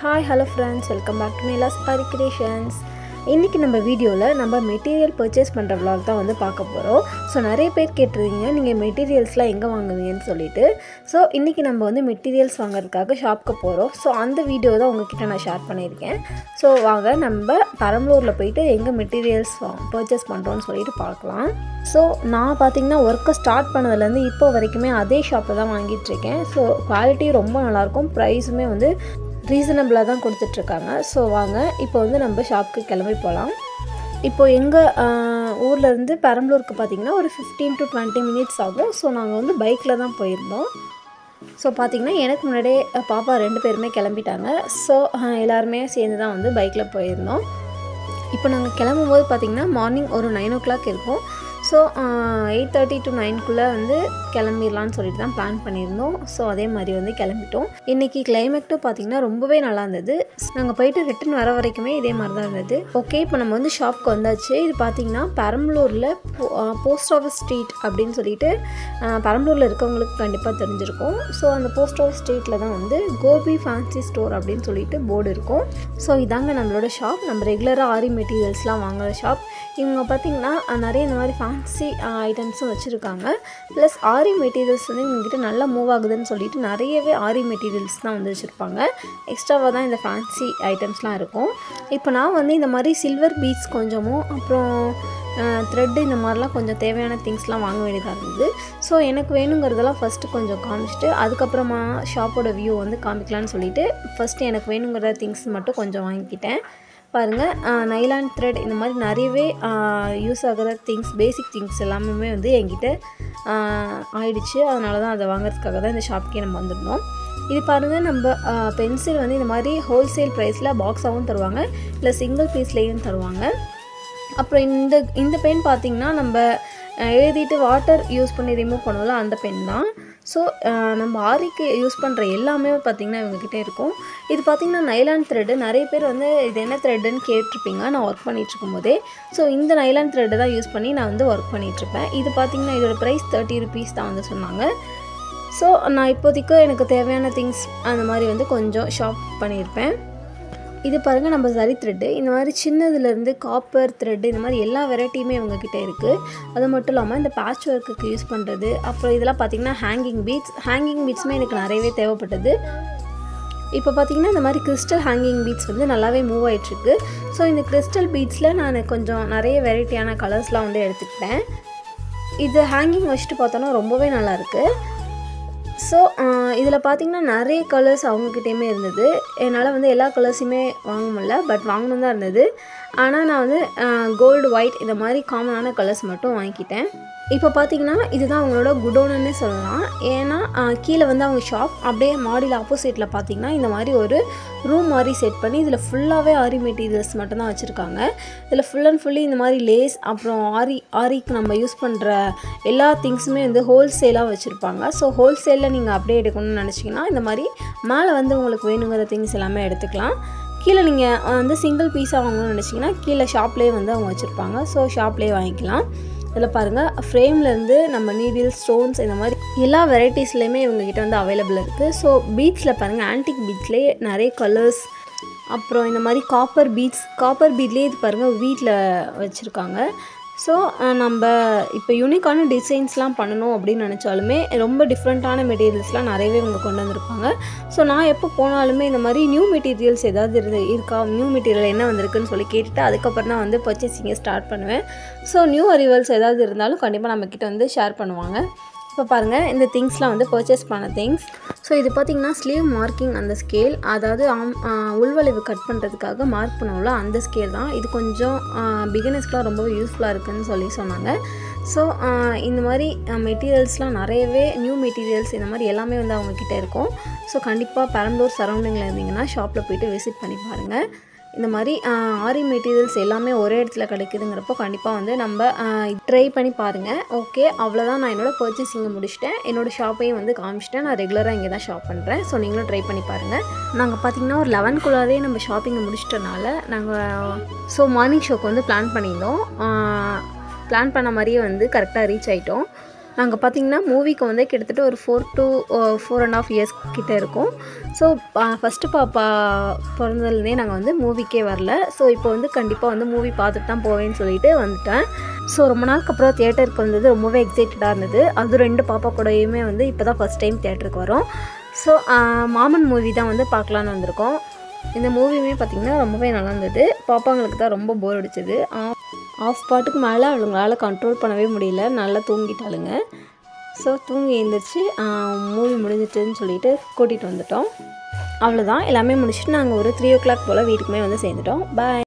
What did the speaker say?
Hi hello friends, welcome back to Nila's Aari creations. இன்றைக்கி நம்ம வீடியோவில் நம்ம மெட்டீரியல் பர்ச்சேஸ் பண்ணுற vlog தான் வந்து பார்க்க போகிறோம். ஸோ நிறைய பேர் கேட்டிருந்தீங்க நீங்கள் மெட்டீரியல்ஸ்லாம் எங்கே வாங்குவீங்கன்னு சொல்லிட்டு. ஸோ இன்றைக்கி நம்ம வந்து மெட்டீரியல்ஸ் வாங்குறதுக்காக ஷாப்புக்கு போகிறோம். ஸோ அந்த வீடியோ தான் உங்ககிட்ட நான் ஷேர் பண்ணியிருக்கேன். ஸோ வாங்க நம்ம பெரம்பலூரில் போயிட்டு எங்கே மெட்டீரியல்ஸ் பர்ச்சேஸ் பண்ணுறோன்னு சொல்லிட்டு பார்க்கலாம். ஸோ நான் பார்த்திங்கன்னா ஒர்க்கை ஸ்டார்ட் பண்ணதுலேருந்து இப்போ வரைக்குமே அதே ஷாப்பில் தான் வாங்கிட்டுருக்கேன். ஸோ குவாலிட்டி ரொம்ப நல்லாயிருக்கும், ப்ரைஸுமே வந்து ரீசனபிளாக தான் கொடுத்துட்ருக்காங்க. ஸோ வாங்க இப்போ வந்து நம்ம ஷாப்புக்கு கிளம்பி போகலாம். இப்போது எங்கள் ஊர்லேருந்து பெரம்பலூருக்கு பார்த்திங்கன்னா ஒரு 15 to 20 minutes ஆகும். ஸோ நாங்கள் வந்து பைக்கில் தான் போயிருந்தோம். ஸோ பார்த்திங்கன்னா எனக்கு முன்னாடியே பாப்பா 2 பேருமே கிளம்பிட்டாங்க. ஸோ எல்லாருமே சேர்ந்து தான் வந்து பைக்கில் போயிருந்தோம். இப்போ நாங்கள் கிளம்பும்போது பார்த்திங்கன்னா மார்னிங் ஒரு 9 o'clock இருக்கும். ஸோ 8:30 to 9 வந்து கிளம்பிடலான்னு சொல்லிட்டு தான் பிளான் பண்ணியிருந்தோம். ஸோ அதே மாதிரி வந்து கிளம்பிட்டோம். இன்றைக்கி கிளைமேட்டும் பார்த்திங்கன்னா ரொம்பவே நல்லா இருந்தது. நாங்கள் போயிட்டு ரிட்டன் வர வரைக்குமே இதே மாதிரி தான் இருந்தது. ஓகே, இப்போ நம்ம வந்து ஷாப்புக்கு வந்தாச்சு. இது பார்த்திங்கன்னா பெரம்பலூரில் போஸ்ட் ஆஃபீஸ் ஸ்ட்ரீட் அப்படின்னு சொல்லிட்டு பெரம்பலூரில் இருக்கவங்களுக்கு கண்டிப்பாக தெரிஞ்சிருக்கும். ஸோ அந்த போஸ்ட் ஆஃபீஸ் ஸ்ட்ரீட்டில் தான் வந்து கோபி ஃபேன்சி ஸ்டோர் அப்படின்னு சொல்லிட்டு போர்டு இருக்கும். ஸோ இதாங்க நம்மளோட ஷாப். நம்ம ரெகுலராக ஆரி மெட்டீரியல்ஸ்லாம் வாங்குகிற ஷாப். இவங்க பார்த்திங்கன்னா நிறைய இந்த மாதிரி ஃபேன்சி ஐட்டம்ஸும் வச்சுருக்காங்க. ப்ளஸ் ஆரி மெட்டீரியல்ஸ் வந்து இவங்ககிட்ட நல்லா மூவ் ஆகுதுன்னு சொல்லிட்டு நிறையவே ஆரி மெட்டீரியல்ஸ் தான் வந்து வச்சுருப்பாங்க. எக்ஸ்ட்ராவாக தான் இந்த ஃபேன்சி ஐட்டம்ஸ்லாம் இருக்கும். இப்போ நான் வந்து இந்த மாதிரி சில்வர் பீட்ஸ் கொஞ்சமும் அப்புறம் த்ரெட்டு இந்த மாதிரிலாம் கொஞ்சம் தேவையான திங்ஸ்லாம் வாங்க வேண்டியதாக இருந்தது. ஸோ எனக்கு வேணுங்கிறதெல்லாம் ஃபஸ்ட்டு கொஞ்சம் காமிச்சிட்டு அதுக்கப்புறமா ஷாப்போட வியூ வந்து காமிக்கலான்னு சொல்லிட்டு ஃபஸ்ட்டு எனக்கு வேணுங்கிற திங்ஸ் மட்டும் கொஞ்சம் வாங்கிக்கிட்டேன். பாருங்கள், நைலான் த்ரெட் இந்த மாதிரி நிறையவே யூஸ் ஆகிற திங்ஸ், பேசிக் திங்ஸ் எல்லாமே வந்து என்கிட்ட ஆயிடுச்சு. அதனால தான் அதை வாங்குறதுக்காக தான் இந்த ஷாப்புக்கே நம்ம வந்திருந்தோம். இது பாருங்கள், நம்ம பென்சில் வந்து இந்த மாதிரி ஹோல்சேல் ப்ரைஸில் பாக்ஸாகவும் தருவாங்க, இல்லை சிங்கிள் பீஸ்லேயும் தருவாங்க. அப்புறம் இந்த பென் பார்த்திங்கன்னா நம்ம எழுதிட்டு வாட்டர் யூஸ் பண்ணி ரிமூவ் பண்ணுவோம்ல, அந்த பென் தான். ஸோ நம்ம ஆரிக்கு யூஸ் பண்ணுற எல்லாமே பார்த்திங்கன்னா இவங்ககிட்ட இருக்கும். இது பார்த்திங்கன்னா நைலான் த்ரெட்டு. நிறைய பேர் வந்து இது என்ன த்ரெட்டுன்னு கேட்டிருப்பீங்க நான் ஒர்க் பண்ணிகிட்ருக்கும் போதே. ஸோ இந்த நைலான் த்ரெட்டை தான் யூஸ் பண்ணி நான் வந்து ஒர்க் பண்ணிகிட்ருப்பேன். இது பார்த்திங்கன்னா இதோட ப்ரைஸ் 30 rupees தான் வந்து சொன்னாங்க. ஸோ நான் இப்போதைக்கு எனக்கு தேவையான திங்ஸ் அந்த மாதிரி வந்து கொஞ்சம் ஷாப் பண்ணியிருப்பேன். இது பாருங்கள், நம்ம சரி த்ரெட்டு இந்த மாதிரி சின்னதுலேருந்து காப்பர் த்ரெட்டு இந்த மாதிரி எல்லா வெரைட்டியுமே இவங்ககிட்ட இருக்குது. அது மட்டும் இல்லாமல் இந்த பேட்ச் ஒர்க்குக்கு யூஸ் பண்ணுறது, அப்புறம் இதெல்லாம் பார்த்திங்கன்னா ஹேங்கிங் பீட்ஸுமே எனக்கு நிறையவே தேவைப்பட்டது. இப்போ பார்த்திங்கன்னா இந்த மாதிரி கிறிஸ்டல் ஹேங்கிங் பீட்ஸ் வந்து நல்லாவே மூவ் ஆகிட்டுருக்கு. ஸோ இந்த கிறிஸ்டல் பீட்ஸில் நான் கொஞ்சம் நிறைய வெரைட்டியான கலர்ஸ்லாம் வந்து எடுத்துக்கிட்டேன். இது ஹேங்கிங் வச்சுட்டு பார்த்தோன்னா ரொம்பவே நல்லாயிருக்கு. ஸோ இதில் பார்த்திங்கன்னா நிறைய கலர்ஸ் அவங்கக்கிட்டேயுமே இருந்தது. என்னால் வந்து எல்லா கலர்ஸுமே வாங்க முடியல, பட் வாங்கணும் தான் இருந்தது. ஆனால் நான் வந்து கோல்டு, ஒயிட் இந்த மாதிரி காமனான கலர்ஸ் மட்டும் வாங்கிக்கிட்டேன். இப்போ பார்த்திங்கன்னா இதுதான் அவங்களோட குடோனுன்னே சொல்லலாம். ஏன்னா கீழே வந்து அவங்க ஷாப், அப்படியே மாடியில் ஆப்போசிட்டில் பார்த்திங்கன்னா இந்த மாதிரி ஒரு ரூம் மாதிரி செட் பண்ணி இதில் ஃபுல்லாகவே ஆரி மெட்டீரியல்ஸ் மட்டும்தான் வச்சுருக்காங்க. இதில் ஃபுல் அண்ட் ஃபுல்லி இந்த மாதிரி லேஸ், அப்புறம் ஆரிக்கு நம்ம யூஸ் பண்ணுற எல்லா திங்ஸுமே வந்து ஹோல்சேலாக வச்சுருப்பாங்க. ஸோ ஹோல்சேலில் நீங்கள் அப்படியே எடுக்கணும்னு நினச்சிங்கன்னா இந்த மாதிரி மேலே வந்து உங்களுக்கு வேணுங்கிற திங்ஸ் எல்லாமே எடுத்துக்கலாம். கீழே நீங்கள் வந்து சிங்கிள் பீஸாக வாங்கணும்னு நினச்சிங்கன்னா கீழே ஷாப்லேயே வந்து அவங்க வச்சுருப்பாங்க. ஸோ ஷாப்லேயே வாங்கிக்கலாம். இதில் பாருங்கள், ஃப்ரேம்லேருந்து நம்ம நீடில், ஸ்டோன்ஸ் இந்த மாதிரி எல்லா வெரைட்டிஸ்லேயுமே இவங்ககிட்ட வந்து அவைலபிள் இருக்குது. ஸோ பீட்ஸில் பாருங்கள், ஆன்டிக் பீட்ஸ்லேயே நிறைய கலர்ஸ், அப்புறம் இந்த மாதிரி காப்பர் பீட்லேயே இது பாருங்கள் வீட்டில் வச்சுருக்காங்க. ஸோ நம்ம இப்போ யூனிக்கான டிசைன்ஸ்லாம் பண்ணணும் அப்படின்னு நினச்சாலுமே ரொம்ப டிஃப்ரெண்ட்டான மெட்டீரியல்ஸ்லாம் நிறையவே இவங்க கொண்டு வந்திருப்பாங்க. ஸோ நான் எப்போ போனாலுமே இந்த மாதிரி நியூ மெட்டீரியல்ஸ் ஏதாவது இருக்கா, நியூ மெட்டீரியல் என்ன வந்திருக்குன்னு சொல்லி கேட்டுட்டு அதுக்கப்புறம் தான் வந்து பர்ச்சேசிங்கை ஸ்டார்ட் பண்ணுவேன். ஸோ நியூ அரைவல்ஸ் ஏதாவது இருந்தாலும் கண்டிப்பாக நம்மக்கிட்ட வந்து ஷேர் பண்ணுவாங்க. இப்போ பாருங்கள், இந்த திங்ஸ்லாம் வந்து பர்ச்சேஸ் பண்ண திங்ஸ். ஸோ இது பார்த்திங்கன்னா ஸ்லீவ் மார்க்கிங் அந்த ஸ்கேல், அதாவது உள்வளைவு கட் பண்ணுறதுக்காக மார்க் பண்ணுவோம்ல அந்த ஸ்கேல் தான். இது கொஞ்சம் பிகினர்ஸ்க்குலாம் ரொம்ப யூஸ்ஃபுல்லாக இருக்குதுன்னு சொல்லி சொன்னாங்க. ஸோ இந்த மாதிரி மெட்டீரியல்ஸ்லாம் நிறையவே நியூ மெட்டீரியல்ஸ் இந்த மாதிரி எல்லாமே வந்து அவங்கக்கிட்ட இருக்கும். ஸோ கண்டிப்பாக பெரம்பலூர் சரௌண்டிங்கில் இருந்தீங்கன்னா ஷாப்பில் போய்ட்டு விசிட் பண்ணி பாருங்கள். இந்த மாதிரி ஆரி மெட்டீரியல்ஸ் எல்லாமே ஒரே இடத்துல கிடைக்குதுங்கிறப்போ கண்டிப்பாக வந்து நம்ம ட்ரை பண்ணி பாருங்கள். ஓகே, அவ்வளோதான். நான் என்னோடய பர்ச்சேசிங்கை முடிச்சிட்டேன். என்னோடய ஷாப்பையும் வந்து காமிச்சிட்டேன். நான் ரெகுலராக இங்கே தான் ஷாப் பண்ணுறேன். ஸோ நீங்களும் ட்ரை பண்ணி பாருங்கள். நாங்கள் பார்த்திங்கன்னா ஒரு 11 நம்ம ஷாப்பிங்கை முடிச்சிட்டனால நாங்கள் மார்னிங் ஷோக்கு வந்து பிளான் பண்ணியிருந்தோம். பிளான் பண்ண மாதிரியே வந்து கரெக்டாக ரீச் ஆகிட்டோம். நாங்கள் பார்த்திங்கன்னா மூவிக்கு வந்து கிட்டத்தட்ட ஒரு 4 to 4.5 இயர்ஸ் கிட்டே இருக்கும். ஸோ ஃபஸ்ட்டு பாப்பா பிறந்ததுலேருந்தே நாங்கள் வந்து மூவிக்கே வரல. ஸோ இப்போ வந்து கண்டிப்பாக வந்து மூவி பார்த்துட்டு தான் போவேன்னு சொல்லிட்டு வந்துட்டேன். ஸோ ரொம்ப நாளுக்கு அப்புறம் தியேட்டருக்கு வந்தது ரொம்பவே எக்ஸைட்டடாக இருந்தது. அது 2 பாப்பா கூடயுமே வந்து இப்போ தான் ஃபஸ்ட் டைம் தியேட்டருக்கு வரோம். ஸோ மாமன் மூவி தான் வந்து பார்க்கலான்னு வந்திருக்கோம். இந்த மூவியுமே பார்த்திங்கன்னா ரொம்பவே நல்லா இருந்தது. பாப்பாங்களுக்கு தான் ரொம்ப போர் அடிச்சது. ஆஃப் பாட்டுக்கு மேலே அவங்களால கண்ட்ரோல் பண்ணவே முடியல, நல்லா தூங்கிட்டாளுங்க. ஸோ தூங்கி எழுந்திரிச்சு மூவி முடிஞ்சிட்டுன்னு சொல்லிட்டு கூட்டிகிட்டு வந்துட்டோம். அவ்வளோதான், எல்லாமே முடிச்சுட்டு நாங்கள் ஒரு 3 o'clock போல் வீட்டுக்குமே வந்து சேர்ந்துட்டோம். பாய்.